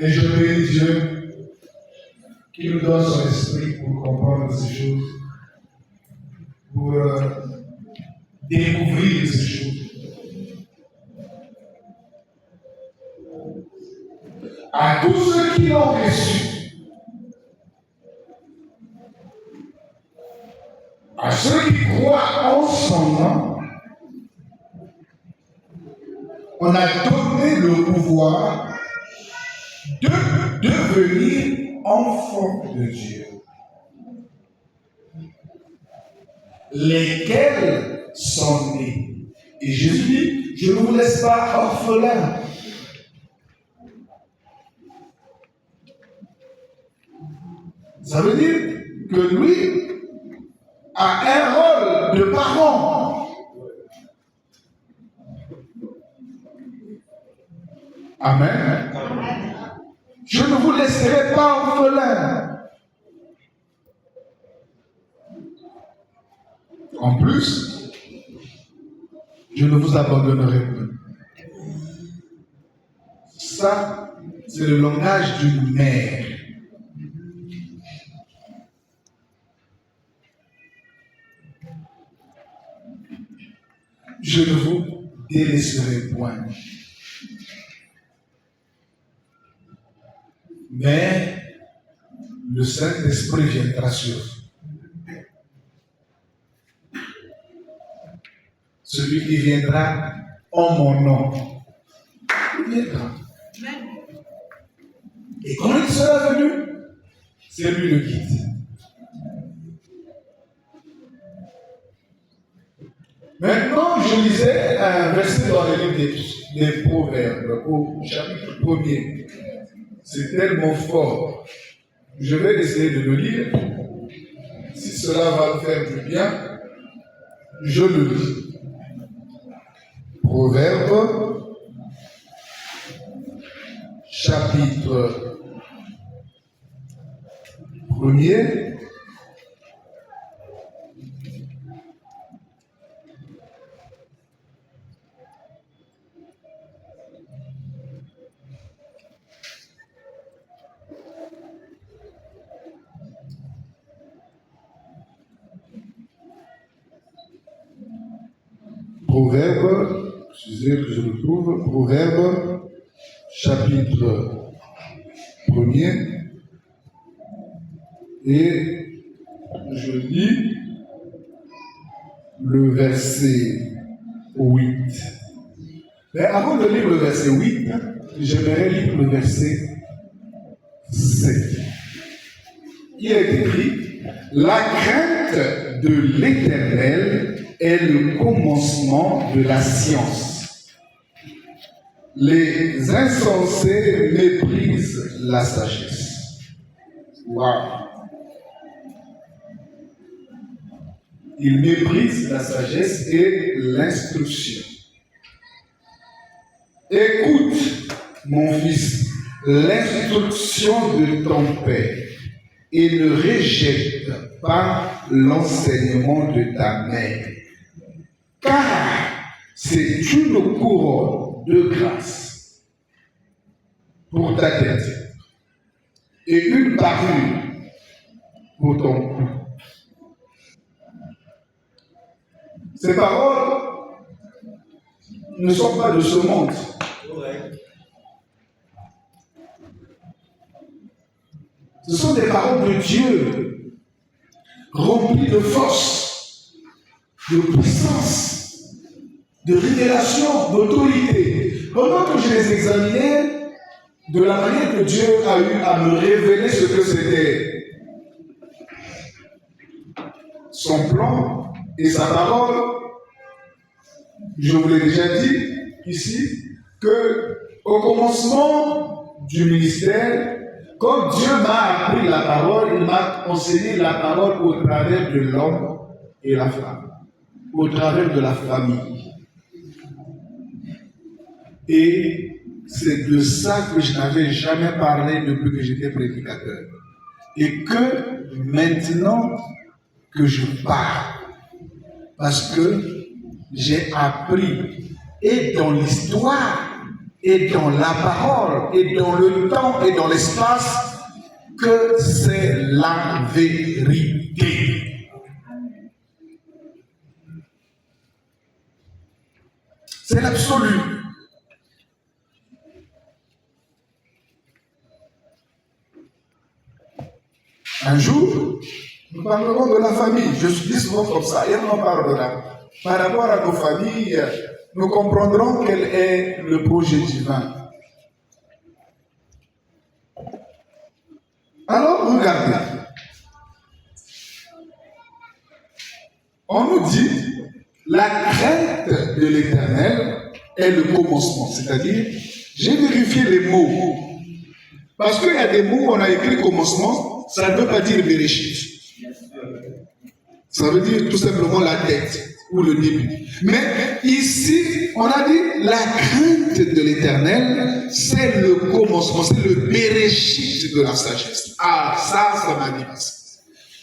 Et je bénis Dieu qui nous donne son esprit pour comprendre ces choses, pour découvrir ces choses. À tous ceux qui l'ont reçu, à ceux qui croient en son nom, on a donné le pouvoir de devenir enfants de Dieu, lesquels sont nés. Et Jésus dit, je ne vous laisse pas orphelins. Ça veut dire que lui a un rôle de parent. Amen. Je ne vous laisserai pas orphelins. En plus, je ne vous abandonnerai pas. Ça, c'est le langage d'une mère. Je ne vous délaisserai point. Mais le Saint-Esprit viendra sur vous. Celui qui viendra en mon nom, il viendra. Et quand il sera venu, c'est lui le guide. Maintenant, je lisais un verset dans le livre des Proverbes, au chapitre 1er. C'est tellement fort. Je vais essayer de le lire. Si cela va me faire du bien, je le lis. Proverbes, chapitre 1er. Proverbe, excusez que je le trouve, Proverbe, chapitre 1er, et je lis le verset 8. Mais avant de lire le verset 8, j'aimerais lire le verset 7. Il est écrit, la crainte de l'Éternel est le commencement de la science. Les insensés méprisent la sagesse. Waouh! Ils méprisent la sagesse et l'instruction. Écoute, mon fils, l'instruction de ton père et ne rejette pas l'enseignement de ta mère. Car c'est une couronne de grâce pour ta tête et une parure pour ton cou. Ces paroles ne sont pas de ce monde. Ce sont des paroles de Dieu, remplies de force, de puissance, de révélation, d'autorité. Pendant que je les examinais, de la manière que Dieu a eu à me révéler ce que c'était son plan et sa parole, je vous l'ai déjà dit ici, qu'au commencement du ministère, quand Dieu m'a appris la parole, il m'a enseigné la parole au travers de l'homme et la femme, au travers de la famille. Et c'est de ça que je n'avais jamais parlé depuis que j'étais prédicateur. Et que maintenant que je parle, parce que j'ai appris, et dans l'histoire et dans la parole, et dans le temps, et dans l'espace, que c'est la vérité. C'est l'absolu. Un jour, nous parlerons de la famille. Je dis souvent comme ça, et on en parlera. Par rapport à nos familles, nous comprendrons quel est le projet divin. Alors, regardez. On nous dit, la crainte de l'Éternel est le commencement. C'est-à-dire, j'ai vérifié les mots. Parce qu'il y a des mots où on a écrit commencement, ça ne veut pas dire Bereshit. Ça veut dire tout simplement la tête ou le début. Mais ici, on a dit la crainte de l'Éternel, c'est le commencement, c'est le Bereshit de la sagesse. Ah, ça m'a dit.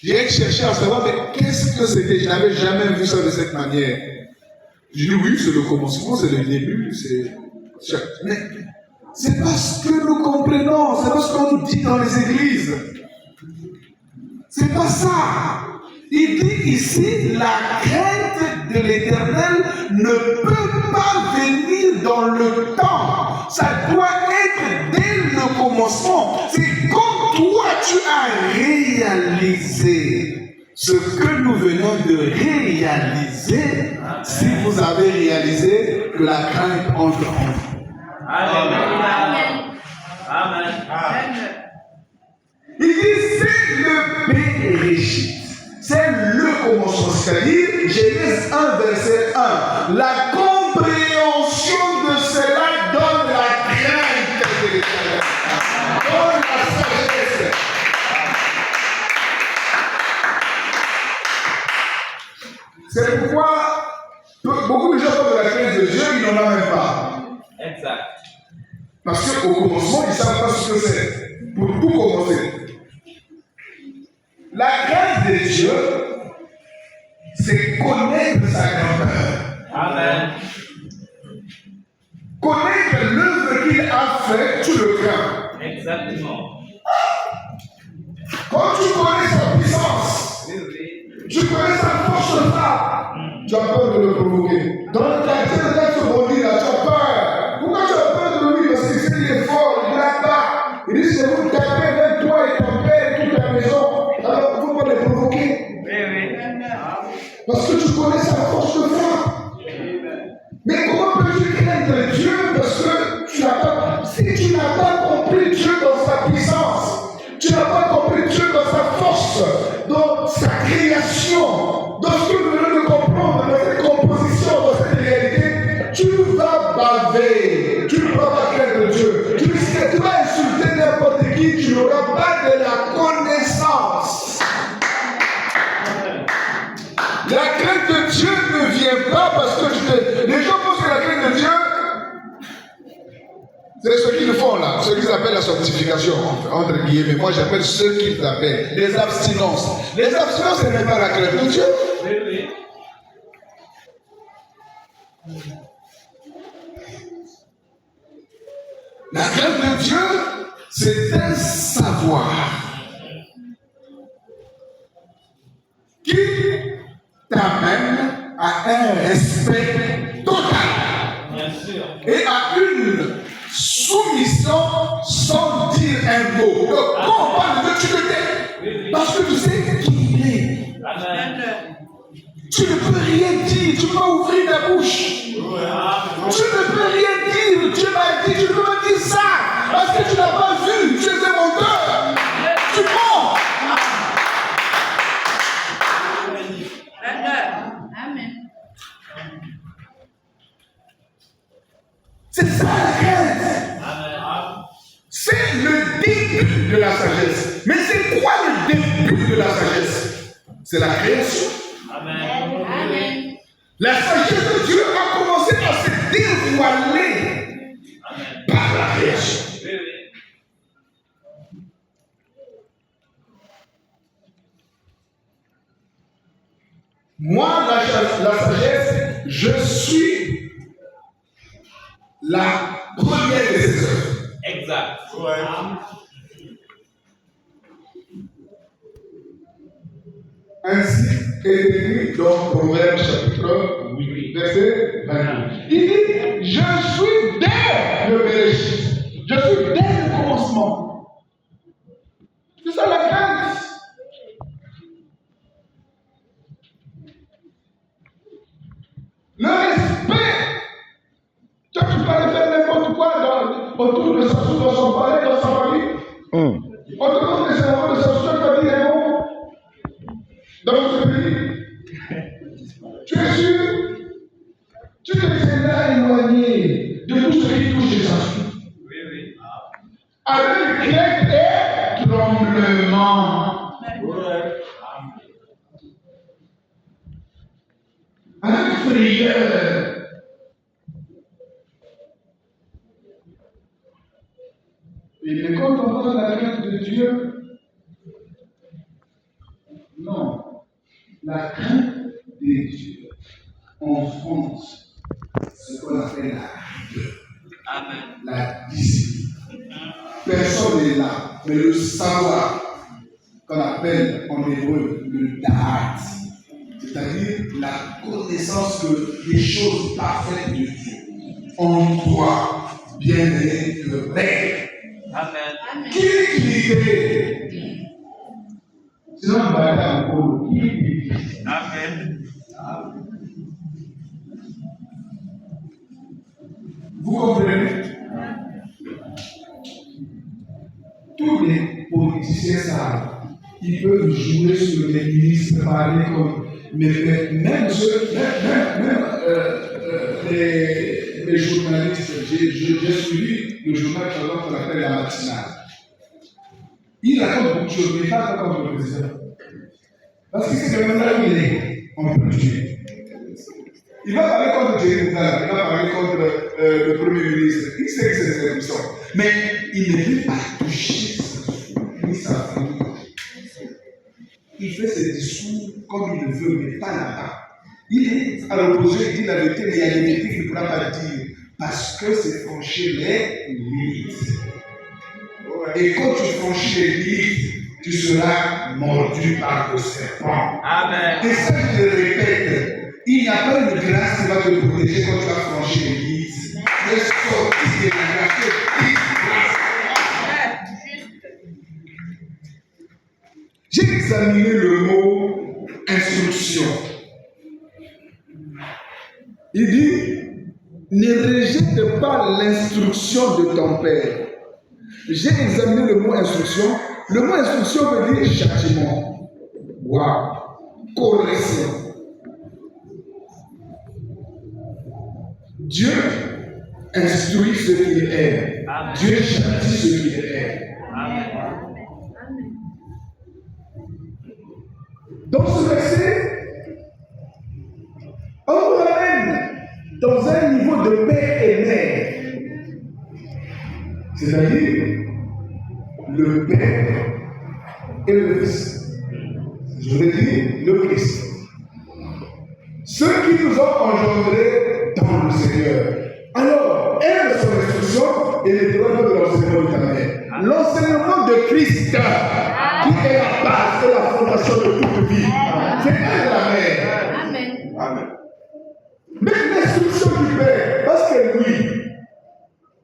J'ai cherché à savoir, mais qu'est-ce que c'était? Je n'avais jamais vu ça de cette manière. J'ai dit oui, c'est le commencement, c'est le début, mais c'est parce que nous comprenons, c'est parce qu'on nous dit dans les églises. C'est pas ça. Il dit ici, la crainte de l'Éternel ne peut pas venir dans le temps. Ça doit être dès le commencement. C'est comme toi, tu as réalisé ce que nous venons de réaliser. Si vous avez réalisé que la crainte entre en vous. Amen. Amen. Amen. Il dit, c'est le Bereshit. C'est le commencement, c'est-à-dire Genèse 1, verset 1. La compréhension de cela donne la crainte de l'Éternel. Donne la sagesse. C'est pourquoi beaucoup de gens parlent de la crainte de Dieu, ils n'en ont même pas. Exact. Parce qu'au commencement, ils ne savent pas ce que c'est. Pour tout commencer. La crainte de Dieu, c'est connaître sa grandeur. Amen. Connaître l'œuvre qu'il a fait, tu le crains. Exactement. Quand tu connais sa puissance, tu connais sa force de frappe, tu as peur de le provoquer. Dans le quartier de ta seconde, là, tu as peur. Pourquoi tu as peur de lui? Parce qu'il est fort, il ne l'a pas. Il dit, c'est vous taper même toi et ton père et toute ta maison. Alors, il ne faut pas les provoquer. Oui. Parce que tu connais sa force de frappe. Mais comment peux-tu craindre Dieu? Parce que tu n'as pas. Si tu n'as pas compris Dieu dans sa puissance, tu n'as pas compris Dieu dans sa force, dans sa création, dans ce que nous venons de comprendre, dans cette composition, dans cette réalité, tu vas baver. Tu ne vas pas craindre Dieu. Tu vas insulter n'importe qui, tu n'auras pas de la connaissance. La crainte de Dieu ne vient pas parce que les gens pensent que la crainte de Dieu, c'est ce qu'ils font là, ce qu'ils appellent la sanctification, entre guillemets. Moi j'appelle ce qu'ils appellent les abstinences. Les abstinences, ce n'est pas la crainte de Dieu. La crainte de Dieu, c'est un savoir qui t'amène à un respect total. Bien sûr. Et à une soumission sans dire un mot. Donc, quand on parle de Dieu, tu le tais. Parce que tu sais qui il est. Amen. Tu ne peux rien dire, tu peux ouvrir ta bouche. Tu ne peux rien dire, Dieu m'a dit, tu ne peux pas dire ça. Parce que tu n'as pas vu, tu es un menteur. Tu mens. Amen. C'est ça la crainte. C'est le début de la sagesse. Mais c'est quoi le début de la sagesse? C'est la création. Amen. Amen. La sagesse de Dieu a commencé à se dévoiler par la création. Moi, la sagesse, je suis la première Exact. Ouais. Ainsi est écrit dans Proverbe chapitre 8, verset 22. Il dit, je suis dès le Bereshit. Je suis dès le commencement. C'est ça la crainte. Le respect. Toi, tu peux aller faire n'importe quoi autour de son palais, dans sa famille. On te demande des enfants de sa soeur, tu vas dire un mot dans ce pays. Tu es sûr? Tu te tiendras éloigné de tout ce qui touche les enfants. Oui, oui. Avec crainte et tremblement. Avec frayeur. Et quand on parle de la crainte de Dieu, non. La crainte de Dieu enfante ce qu'on appelle la rigueur, la discipline. Personne n'est là, mais le savoir qu'on appelle en hébreu le da'at, c'est-à-dire la connaissance que les choses parfaites de Dieu en toi bien aimer le règle. Amen. Qui l'idée? Sinon, on va aller encore. Amen. Vous comprenez? Tous les politiciens savent. Ils peuvent jouer sur les ministres, parler comme. Mais même les journalistes, j'ai suivi le journal qu'on appelle la matinale. Il raconte beaucoup de choses, mais pas contre le président. Parce que c'est même là où il est, on peut le tuer. Il va parler contre Jerry Moukala, il va parler contre le Premier ministre. Il sait que c'est des émissions. Mais il ne veut pas toucher sa famille. Il fait ses discours comme il le veut, mais pas là-bas. Il est à l'opposé, il dit la vérité, mais il y a des vérités qu'il ne pourra pas dire. Parce que c'est franchir les limites. Et quand tu franchis les limites, tu seras mordu par le serpent. Amen. Et ça, je le répète, il n'y a pas une grâce qui va te protéger quand tu vas franchir les limites. Tu es sorti de la grâce. J'ai examiné le mot instruction. Il dit, ne rejette pas l'instruction de ton père. J'ai examiné le mot instruction. Le mot instruction veut dire châtiment. Waouh. Correction. Dieu instruit ce qu'il aime. Dieu châtie ce qu'il aime. Dans ce verset, on nous ramène dans un niveau de père et mère. C'est-à-dire le Père et le Fils. Je veux dire le Christ. Ceux qui nous ont engendrés dans le Seigneur. Alors, aime son instruction et les droits de l'enseignement du Cameroun. L'enseignement de Christ, qui est la base et la fondation de toute vie. C'est elle la mère. Amen. Amen. Mais l'instruction du Père, parce que lui,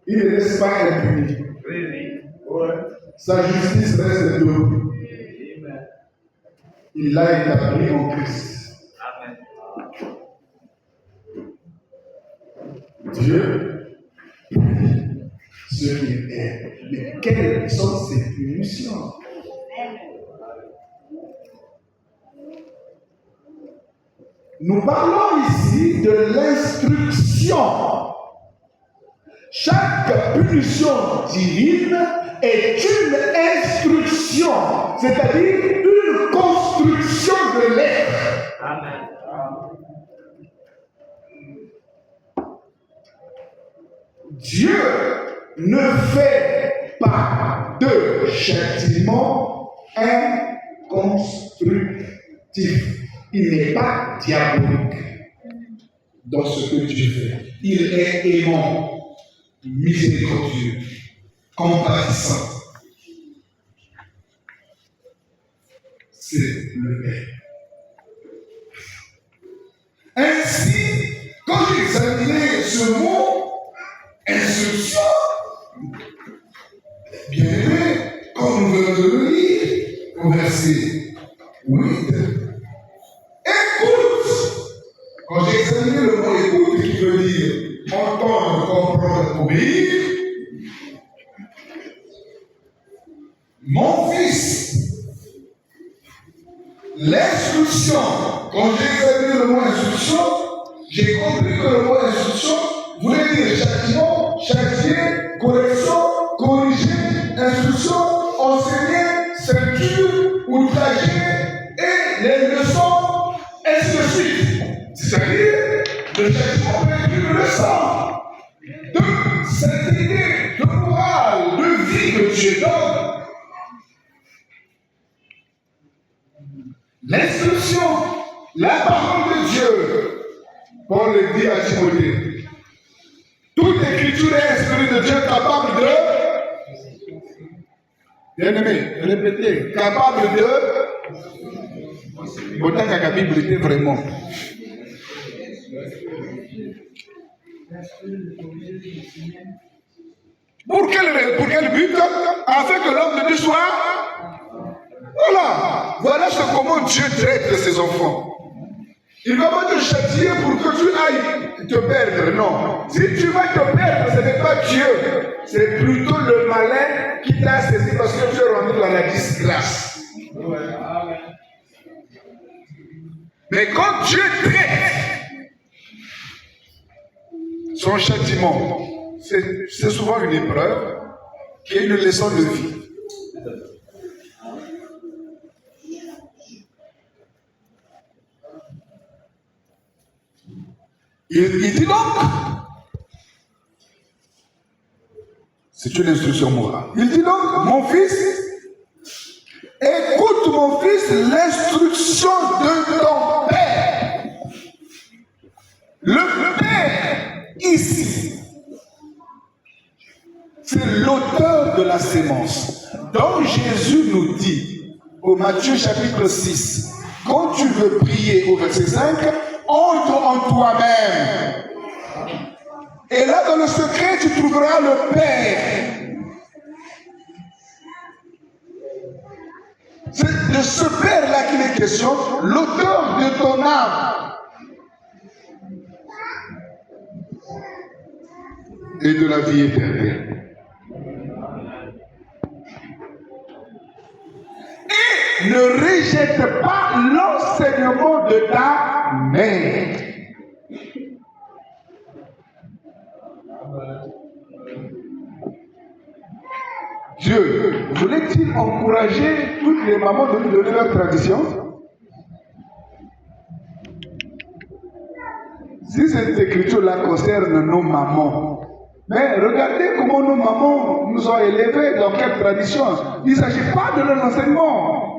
il ne laisse pas impuni. Oui, oui. Ouais. Sa justice reste double. Il l'a établi en Christ. Amen. Dieu punit ceux qu'il aime. Mais quelles sont ces punitions? Nous parlons ici de l'instruction. Chaque punition divine est une instruction, c'est-à-dire une construction de l'être. Amen. Dieu ne fait pas de châtiment inconstructif. Il n'est pas diabolique dans ce que Dieu fait. Il est aimant, miséricordieux. compatissant. C'est le Père. Ainsi, quand j'ai examiné ce mot, instruction, bien aimé, comme nous venons de le lire, au verset 8, écoute. Quand j'ai examiné le mot écoute, qui veut dire entendre, comprendre, obéir, mon fils, l'instruction, quand j'ai examiné le mot instruction, j'ai compris que le mot instruction voulait dire châtiment, châtier, correction, corriger, instruction, enseigner, ceinture, outrager et les leçons, ainsi de suite. C'est-à-dire, le châtiment peut être une leçon de sainteté, de morale, de vie que Dieu donne. L'instruction, la parole de Dieu, Paul le dit à Timothée. Toute écriture est inspirée de Dieu capable de, bien aimé, répétez, capable de, autant qu'à la Bible était vraiment. Pour quel but? Afin que l'homme de Dieu soit. Voilà ce comment Dieu traite ses enfants. Il ne va pas te châtier pour que tu ailles te perdre, non. Si tu vas te perdre, ce n'est pas Dieu. C'est plutôt le malin qui t'a saisi parce que tu es rendu dans la disgrâce. Mais quand Dieu traite son châtiment, c'est souvent une épreuve qui est une leçon de vie. Il dit donc, c'est une instruction morale. Il dit donc, mon fils, écoute mon fils l'instruction de ton père. Le père, ici, c'est l'auteur de la sémence. Donc Jésus nous dit, au Matthieu chapitre 6, quand tu veux prier au verset 5, entre en toi-même. Et là, dans le secret, tu trouveras le Père. C'est de ce Père-là qu'il est question, l'auteur de ton âme. Et de la vie éternelle. Et ne rejette pas l'enseignement de ta mère. Dieu voulait-il encourager toutes les mamans de nous donner leur tradition? Si cette écriture-là concerne nos mamans, mais regardez comment nos mamans nous ont élevés, dans quelle tradition. Il ne s'agit pas de leur enseignement.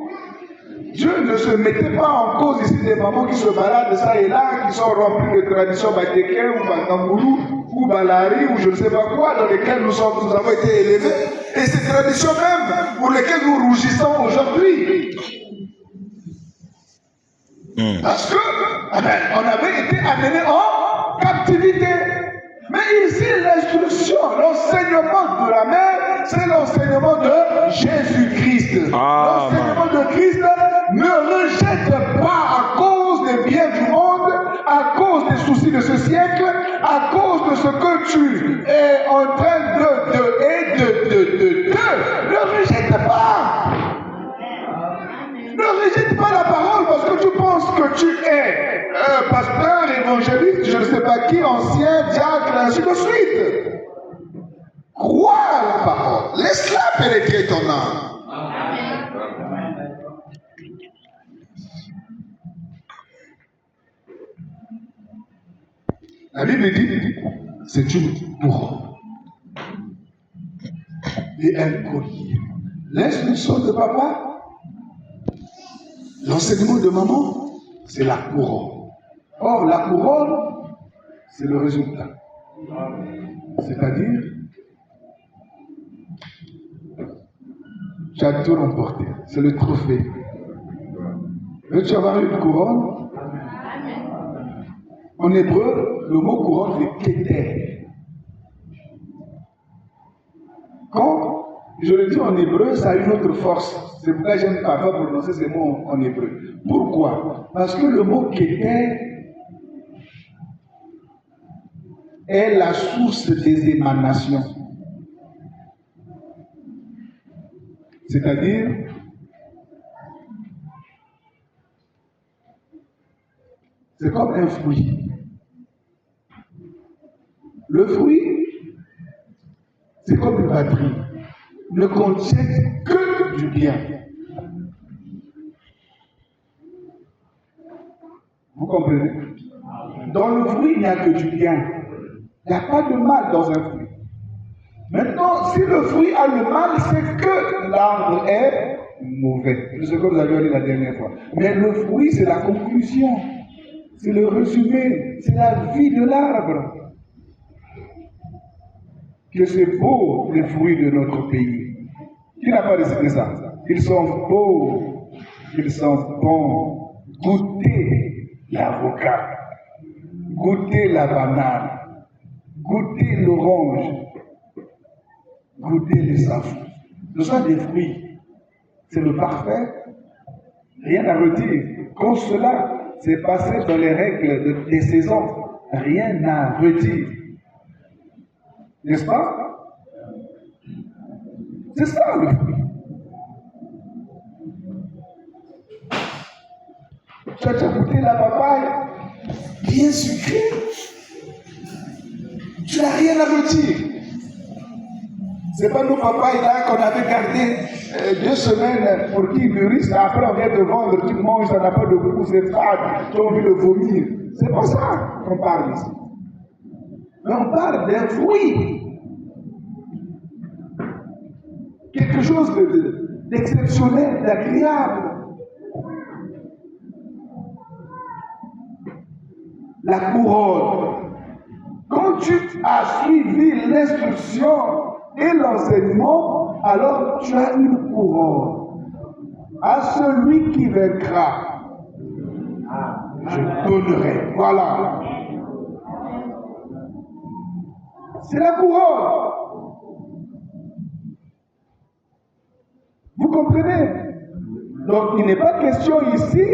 Dieu ne se mettait pas en cause ici des mamans qui se baladent ça et là, qui sont remplies de traditions batékè ou batamboulou ou balari ou je ne sais pas quoi, dans lesquelles nous avons été élevés. Et ces traditions même pour lesquelles nous rougissons aujourd'hui. Parce que on avait été amenés en captivité. Mais ici, l'instruction, l'enseignement de la mère, c'est l'enseignement de Jésus-Christ. L'enseignement de Christ ne rejette pas à cause des biens du monde, à cause des soucis de ce siècle, à cause de ce que tu es en train ne rejette pas. Ne rejette pas la parole parce que tu penses que tu es pasteur, évangéliste, je ne sais pas qui, ancien, diacre, ainsi de suite. Crois à la parole. Laisse-la pénétrer ton âme. La Bible dit, c'est une couronne et un collier. L'instruction de papa, l'enseignement de maman, c'est la couronne. Or, la couronne, c'est le résultat. C'est-à-dire, Tu as tout remporté. C'est le trophée. Veux-tu avoir une couronne? En hébreu, le mot couronne c'est kéter. Quand je le dis en hébreu, ça a une autre force. C'est pourquoi j'aime pas prononcer ces mots en hébreu. Pourquoi? Parce que le mot kéter est la source des émanations. C'est-à-dire, c'est comme un fruit. Le fruit, c'est comme une batterie. Ne contient que du bien. Vous comprenez? Dans le fruit, il n'y a que du bien. Il n'y a pas de mal dans un fruit. Maintenant, si le fruit a le mal, c'est que l'arbre est mauvais. C'est ce que vous avez dit la dernière fois. Mais le fruit, c'est la conclusion. C'est le résumé. C'est la vie de l'arbre. Que c'est beau, les fruits de notre pays. Qui n'a pas décidé ça? Ils sont beaux. Ils sont bons. Goûtez l'avocat. Goûtez la banane. Goûtez l'orange. Goûtez les savons. Ce sont des fruits. C'est le parfait. Rien à redire. Quand cela s'est passé dans les règles des saisons, rien à redire. N'est-ce pas? C'est ça le fruit. Tu as déjà goûté la papaye? Bien sucrée. Tu n'as rien à redire. Ce n'est pas nos papayes là qu'on avait gardé 2 semaines pour qu'ils mûrissent. Après, on vient te vendre, tu manges, ça n'a pas de goût, c'est fade, tu as envie de vomir. C'est pas ça qu'on parle ici. Mais on parle d'un fruit. Quelque chose d'exceptionnel, d'agréable. La couronne. Quand tu as suivi l'instruction et l'enseignement, alors tu as une couronne. À celui qui vaincra, je donnerai. Voilà. C'est la couronne. Vous comprenez? Donc il n'est pas question ici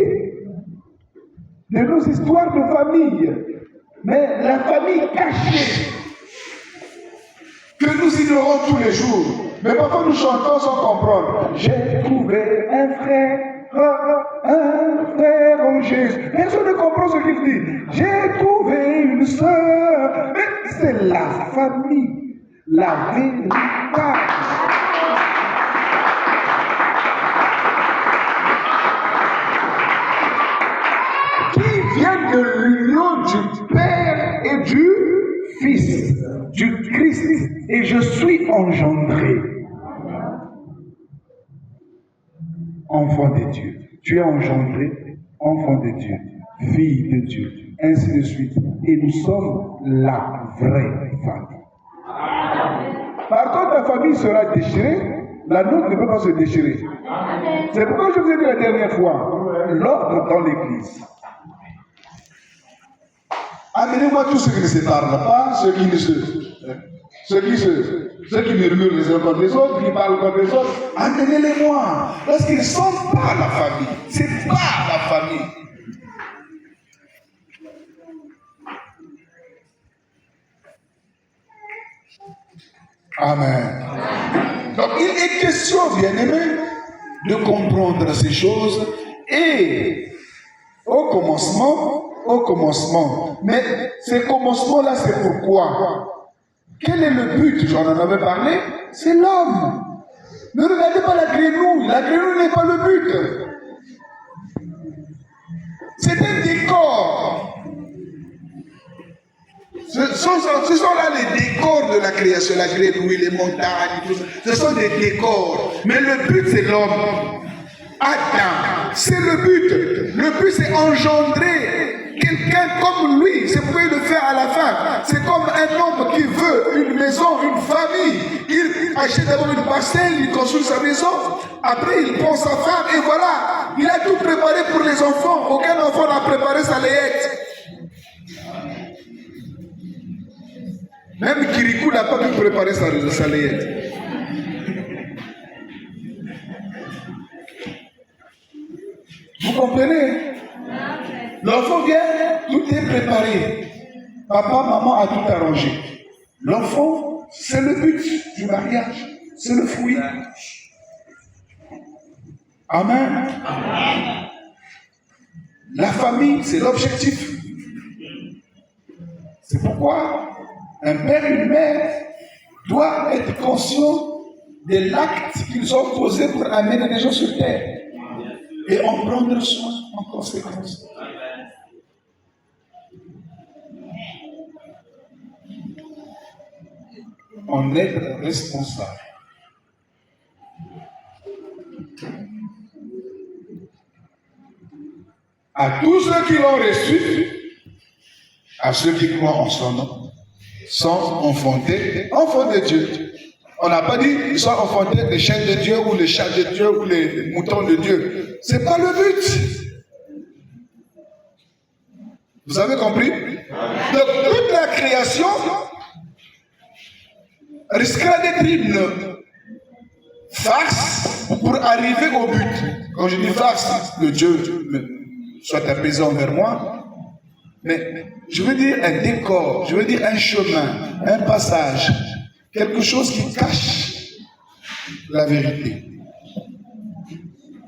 de nos histoires de famille, mais la famille cachée que nous ignorons tous les jours. Mais parfois nous chantons sans comprendre. J'ai trouvé un frère en Jésus. Personne ne comprend ce qu'il dit. J'ai trouvé une sœur. Mais c'est la famille, la véritable. Qui vient de l'union du Père et du Fils, du Christ, et je suis engendré. Enfant de Dieu. Tu es engendré, enfant de Dieu, fille de Dieu, ainsi de suite. Et nous sommes la vraie famille. Par contre, ta famille sera déchirée, la nôtre ne peut pas se déchirer. C'est pourquoi je vous ai dit la dernière fois, l'ordre dans l'église. Amenez-moi tous ceux qui ne se parlent pas, ceux qui murmurent les uns contre les autres, qui parlent contre les autres. Amenez-les-moi. Parce qu'ils ne sont pas la famille. Ce n'est pas la famille. Amen. Donc il est question, bien-aimés, de comprendre ces choses. Et au commencement. Mais ces commencements-là, c'est pourquoi? Quel est le but? J'en avais parlé. C'est l'homme. Ne regardez pas la grenouille. La grenouille n'est pas le but. C'est un décor. Ce sont là les décors de la création. La grenouille, les montagnes, tout ça. Ce sont des décors. Mais le but, c'est l'homme. Adam, c'est le but. Le but, c'est engendrer quelqu'un comme lui, c'est pour le faire à la fin. C'est comme un homme qui veut une maison, une famille. Il achète d'abord une parcelle, il construit sa maison. Après, il prend sa femme et voilà. Il a tout préparé pour les enfants. Aucun enfant n'a préparé sa layette. Même Kirikou n'a pas pu préparer sa layette. Vous comprenez? L'enfant vient, tout est préparé. Papa, maman a tout arrangé. L'enfant, c'est le but du mariage. C'est le fruit. Amen. La famille, c'est l'objectif. C'est pourquoi un père et une mère doivent être conscients de l'acte qu'ils ont posé pour amener les gens sur terre et en prendre soin en conséquence. On est responsable. À tous ceux qui l'ont reçu, à ceux qui croient en son nom, sont enfantés de Dieu. On n'a pas dit qu'ils sont enfantés des chiens de Dieu ou les chats de Dieu ou les moutons de Dieu. Ce n'est pas le but. Vous avez compris? Donc toute la création risquera d'être une farce pour arriver au but. Quand je dis farce, que Dieu soit apaisé envers moi, mais je veux dire un décor, je veux dire un chemin, un passage, quelque chose qui cache la vérité.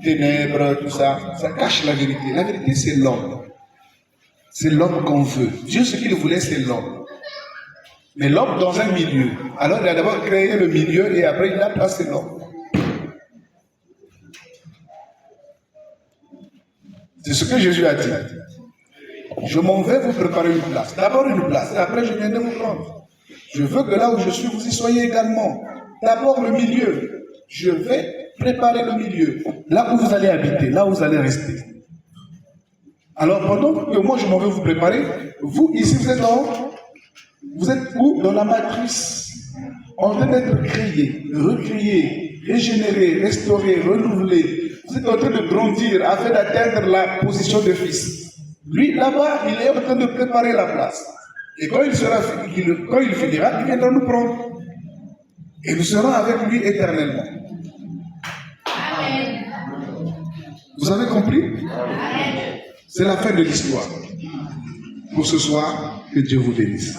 Ténèbres, tout ça, ça cache la vérité. La vérité, c'est l'homme. C'est l'homme qu'on veut. Dieu, ce qu'il voulait, c'est l'homme. Mais l'homme dans un milieu. Alors, il a d'abord créé le milieu et après, il a placé l'homme. C'est ce que Jésus a dit. Je m'en vais vous préparer une place. D'abord une place, et après je viendrai vous prendre. Je veux que là où je suis, vous y soyez également. D'abord le milieu. Je vais préparer le milieu. Là où vous allez habiter, là où vous allez rester. Alors pendant que moi je m'en vais vous préparer, vous ici vous êtes où? Dans la matrice. En train d'être créé, recréé, régénéré, restauré, renouvelé. Vous êtes en train de grandir afin d'atteindre la position de fils. Lui, là-bas, il est en train de préparer la place. Et quand il finira, il viendra nous prendre. Et nous serons avec lui éternellement. Amen. Vous avez compris? Amen. C'est la fin de l'histoire. Pour ce soir, que Dieu vous bénisse.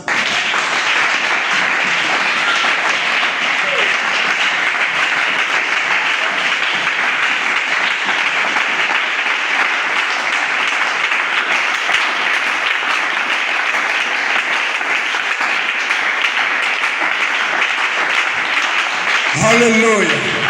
Hallelujah.